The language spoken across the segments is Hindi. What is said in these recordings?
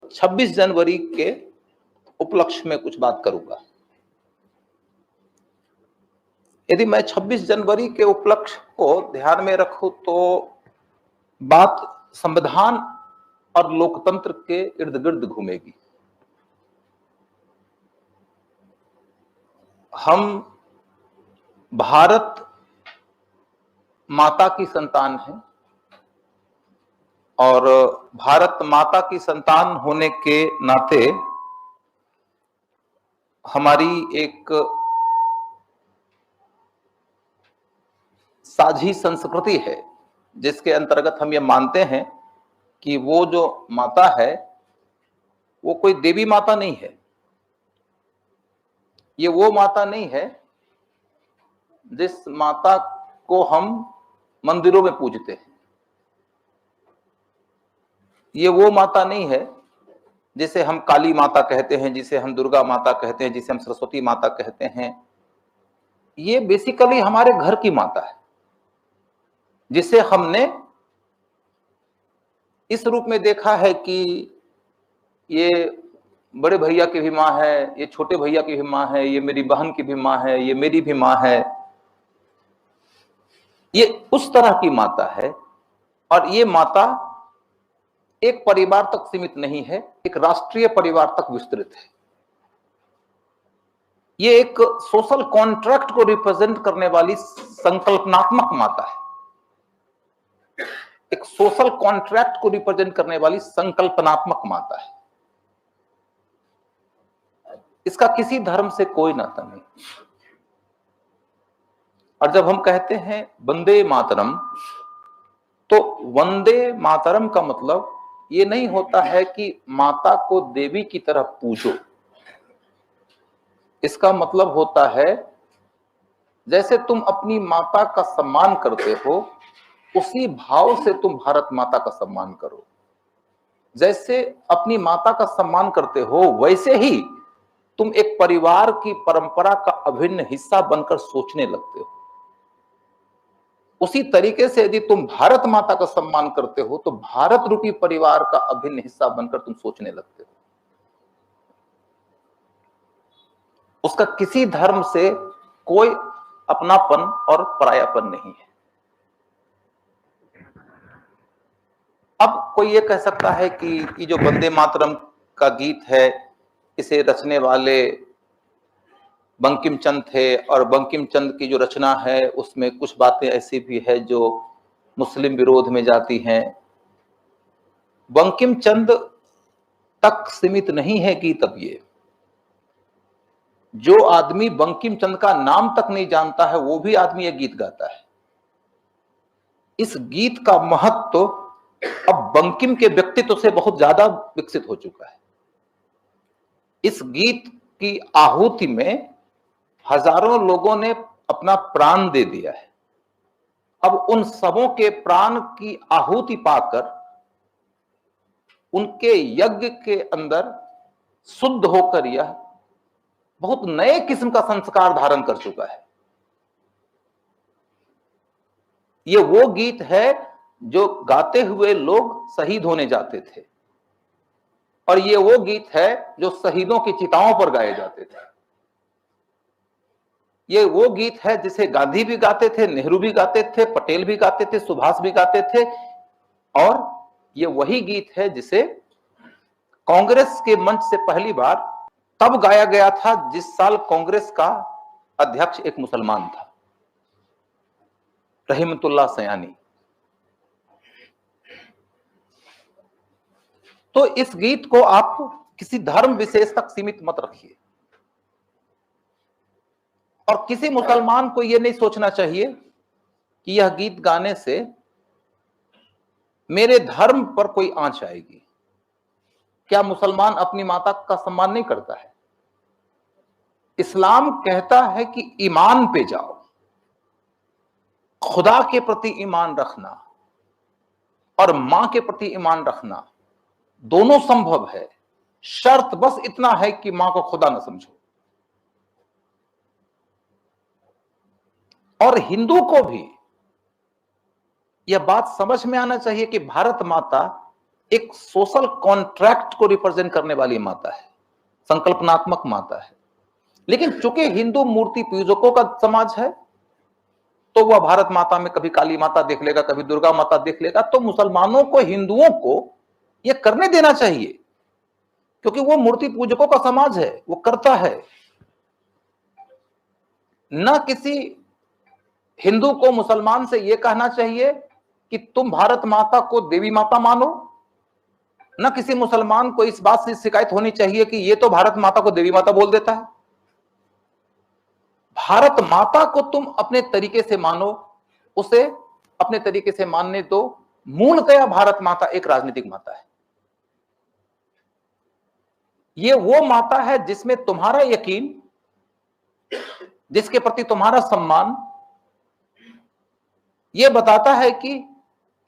26 जनवरी के उपलक्ष्य में कुछ बात करूंगा। यदि मैं 26 जनवरी के उपलक्ष्य को ध्यान में रखूं तो बात संविधान और लोकतंत्र के इर्द गिर्द घूमेगी। हम भारत माता की संतान हैं और भारत माता की संतान होने के नाते हमारी एक साझी संस्कृति है जिसके अंतर्गत हम ये मानते हैं कि वो जो माता है वो कोई देवी माता नहीं है। ये वो माता नहीं है जिस माता को हम मंदिरों में पूजते हैं। ये वो माता नहीं है जिसे हम काली माता कहते हैं, जिसे हम दुर्गा माता कहते हैं, जिसे हम सरस्वती माता कहते हैं। ये बेसिकली हमारे घर की माता है जिसे हमने इस रूप में देखा है कि ये बड़े भैया की भी माँ है, ये छोटे भैया की भी माँ है, ये मेरी बहन की भी माँ है, ये मेरी भी माँ है। ये उस तरह की माता है और ये माता एक परिवार तक सीमित नहीं है, एक राष्ट्रीय परिवार तक विस्तृत है। ये एक सोशल कॉन्ट्रैक्ट को रिप्रेजेंट करने वाली संकल्पनात्मक माता है, एक सोशल कॉन्ट्रैक्ट को रिप्रेजेंट करने वाली संकल्पनात्मक माता है। इसका किसी धर्म से कोई नाता नहीं। और जब हम कहते हैं वंदे मातरम, तो वंदे मातरम का मतलब ये नहीं होता है कि माता को देवी की तरह पूजो। इसका मतलब होता है जैसे तुम अपनी माता का सम्मान करते हो उसी भाव से तुम भारत माता का सम्मान करो। जैसे अपनी माता का सम्मान करते हो वैसे ही तुम एक परिवार की परंपरा का अभिन्न हिस्सा बनकर सोचने लगते हो। उसी तरीके से यदि तुम भारत माता का सम्मान करते हो तो भारत रूपी परिवार का अभिन्न हिस्सा बनकर तुम सोचने लगते हो। उसका किसी धर्म से कोई अपनापन और परायापन नहीं है। अब कोई ये कह सकता है कि ये जो वंदे मातरम का गीत है इसे रचने वाले बंकिम चंद्र थे और बंकिम चंद्र की जो रचना है उसमें कुछ बातें ऐसी भी है जो मुस्लिम विरोध में जाती हैं। बंकिम चंद्र तक सीमित नहीं है गीत। अब ये जो आदमी बंकिम चंद्र का नाम तक नहीं जानता है वो भी आदमी ये गीत गाता है। इस गीत का महत्व अब बंकिम के व्यक्तित्व से बहुत ज्यादा विकसित हो चुका है। इस गीत की आहुति में हजारों लोगों ने अपना प्राण दे दिया है। अब उन सबों के प्राण की आहुति पाकर उनके यज्ञ के अंदर शुद्ध होकर यह बहुत नए किस्म का संस्कार धारण कर चुका है। ये वो गीत है जो गाते हुए लोग शहीद होने जाते थे और ये वो गीत है जो शहीदों की चिताओं पर गाए जाते थे। ये वो गीत है जिसे गांधी भी गाते थे, नेहरू भी गाते थे, पटेल भी गाते थे, सुभाष भी गाते थे। और ये वही गीत है जिसे कांग्रेस के मंच से पहली बार तब गाया गया था जिस साल कांग्रेस का अध्यक्ष एक मुसलमान था, रहमतुल्लाह सयानी। तो इस गीत को आप किसी धर्म विशेष तक सीमित मत रखिए और किसी मुसलमान को यह नहीं सोचना चाहिए कि यह गीत गाने से मेरे धर्म पर कोई आंच आएगी। क्या मुसलमान अपनी माता का सम्मान नहीं करता है? इस्लाम कहता है कि ईमान पे जाओ, खुदा के प्रति ईमान रखना और मां के प्रति ईमान रखना दोनों संभव है। शर्त बस इतना है कि मां को खुदा न समझो। और हिंदू को भी यह बात समझ में आना चाहिए कि भारत माता एक सोशल कॉन्ट्रैक्ट को रिप्रेजेंट करने वाली माता है, संकल्पनात्मक माता है। लेकिन चूंकि हिंदू मूर्ति पूजकों का समाज है, तो वह भारत माता में कभी काली माता देख लेगा, कभी दुर्गा माता देख लेगा। तो मुसलमानों को, हिंदुओं को यह करने देना चाहिए, क्योंकि वो मूर्ति पूजकों का समाज है, वो करता है। न किसी हिंदू को मुसलमान से यह कहना चाहिए कि तुम भारत माता को देवी माता मानो, न किसी मुसलमान को इस बात से शिकायत होनी चाहिए कि ये तो भारत माता को देवी माता बोल देता है। भारत माता को तुम अपने तरीके से मानो, उसे अपने तरीके से मानने दो। मूलतया भारत माता एक राजनीतिक माता है। ये वो माता है जिसमें तुम्हारा यकीन, जिसके प्रति तुम्हारा सम्मान यह बताता है कि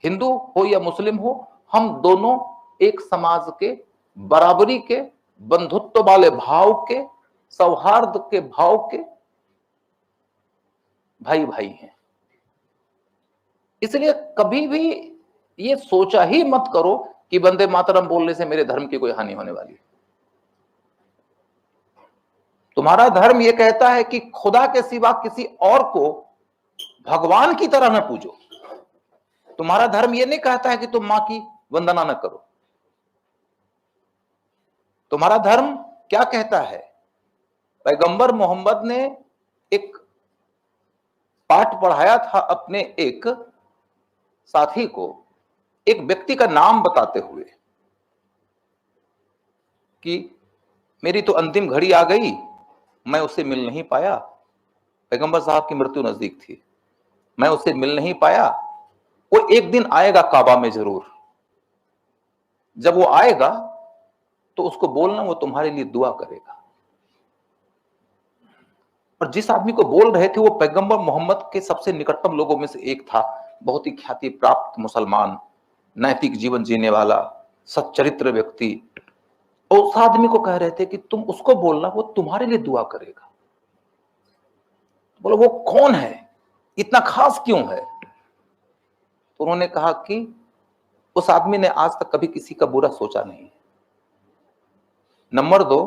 हिंदू हो या मुस्लिम हो, हम दोनों एक समाज के, बराबरी के, बंधुत्व वाले भाव के, सौहार्द के भाव के भाई भाई हैं। इसलिए कभी भी ये सोचा ही मत करो कि वंदे मातरम बोलने से मेरे धर्म की कोई हानि होने वाली है। तुम्हारा धर्म यह कहता है कि खुदा के सिवा किसी और को भगवान की तरह न पूजो। तुम्हारा धर्म यह नहीं कहता है कि तुम मां की वंदना न करो। तुम्हारा धर्म क्या कहता है? पैगंबर मोहम्मद ने एक पाठ पढ़ाया था अपने एक साथी को, एक व्यक्ति का नाम बताते हुए कि मेरी तो अंतिम घड़ी आ गई, मैं उससे मिल नहीं पाया। पैगंबर साहब की मृत्यु नजदीक थी, मैं उससे मिल नहीं पाया। वो एक दिन आएगा काबा में जरूर। जब वो आएगा तो उसको बोलना वो तुम्हारे लिए दुआ करेगा। और जिस आदमी को बोल रहे थे वो पैगंबर मोहम्मद के सबसे निकटतम लोगों में से एक था। बहुत ही ख्याति प्राप्त मुसलमान, नैतिक जीवन जीने वाला, सच्चरित्र व्यक्ति। और उस आदमी को कह रहे थे कि तुम उसको बोलना, वो तुम्हारे लिए दुआ करेगा। बोलो वो कौन है, इतना खास क्यों है? तो उन्होंने कहा कि उस आदमी ने आज तक कभी किसी का बुरा सोचा नहीं। नंबर 2,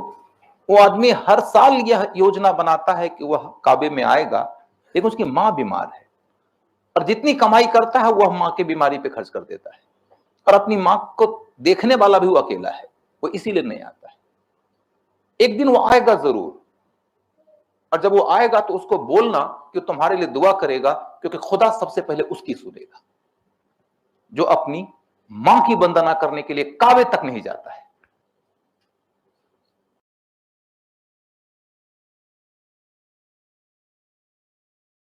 वो आदमी हर साल यह योजना बनाता है कि वह काबे में आएगा, लेकिन उसकी मां बीमार है और जितनी कमाई करता है वह मां की बीमारी पे खर्च कर देता है। और अपनी मां को देखने वाला भी वो अकेला है, वो इसीलिए नहीं आता है। एक दिन वो आएगा जरूर, और जब वो आएगा तो उसको बोलना कि तुम्हारे लिए दुआ करेगा, क्योंकि खुदा सबसे पहले उसकी सुनेगा, जो अपनी मां की वंदना करने के लिए काबे तक नहीं जाता है।